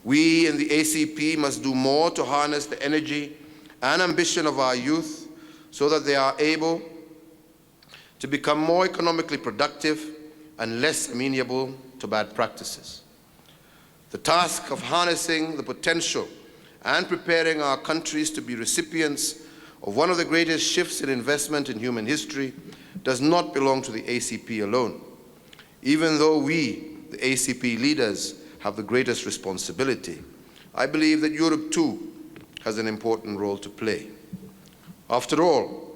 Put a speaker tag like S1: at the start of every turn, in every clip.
S1: We in the ACP must do more to harness the energy and ambition of our youth so that they are able to become more economically productive and less amenable to bad practices. The task of harnessing the potential and preparing our countries to be recipients of one of the greatest shifts in investment in human history does not belong to the ACP alone, even though we, the ACP leaders, have the greatest responsibility. I believe that Europe too has an important role to play. After all,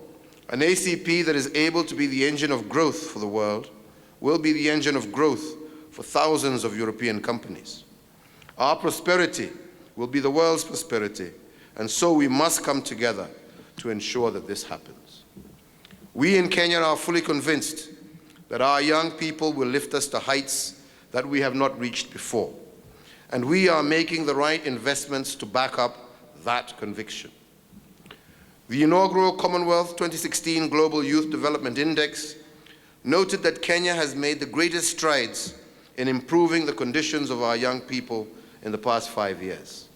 S1: an ACP that is able to be the engine of growth for the world will be the engine of growth for thousands of European companies. Our prosperity will be the world's prosperity, and so we must come together to ensure that this happens. We in Kenya are fully convinced that our young people will lift us to heights that we have not reached before, and we are making the right investments to back up that conviction. The inaugural Commonwealth 2016 Global Youth Development Index noted that Kenya has made the greatest strides in improving the conditions of our young people in the past 5 years.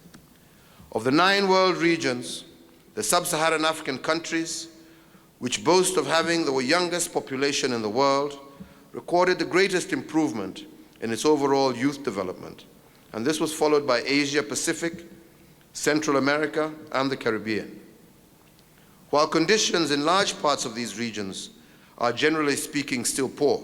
S1: Of the 9 world regions, the sub-Saharan African countries, which boast of having the youngest population in the world, recorded the greatest improvement in its overall youth development, and this was followed by Asia Pacific, Central America, and the Caribbean. While conditions in large parts of these regions are generally speaking still poor,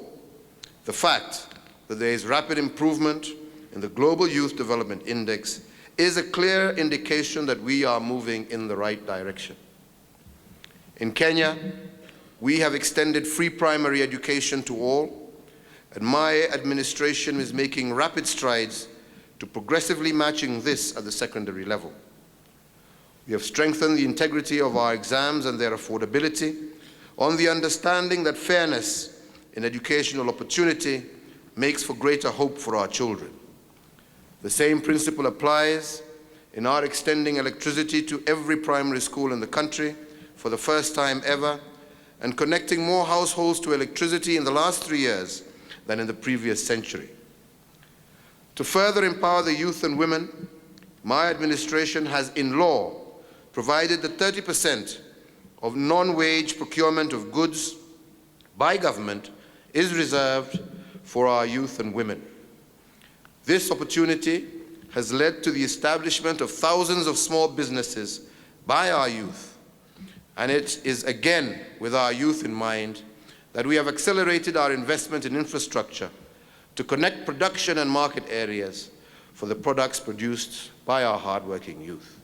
S1: the fact that there is rapid improvement in the Global Youth Development Index is a clear indication that we are moving in the right direction. In Kenya, we have extended free primary education to all, and my administration is making rapid strides to progressively matching this at the secondary level. We have strengthened the integrity of our exams and their affordability on the understanding that fairness in educational opportunity makes for greater hope for our children. The same principle applies in our extending electricity to every primary school in the country for the first time ever, and connecting more households to electricity in the last 3 years than in the previous century. To further empower the youth and women, my administration has in law provided that 30% of non-wage procurement of goods by government is reserved for our youth and women. This opportunity has led to the establishment of thousands of small businesses by our youth, and it is again with our youth in mind that we have accelerated our investment in infrastructure to connect production and market areas for the products produced by our hardworking youth.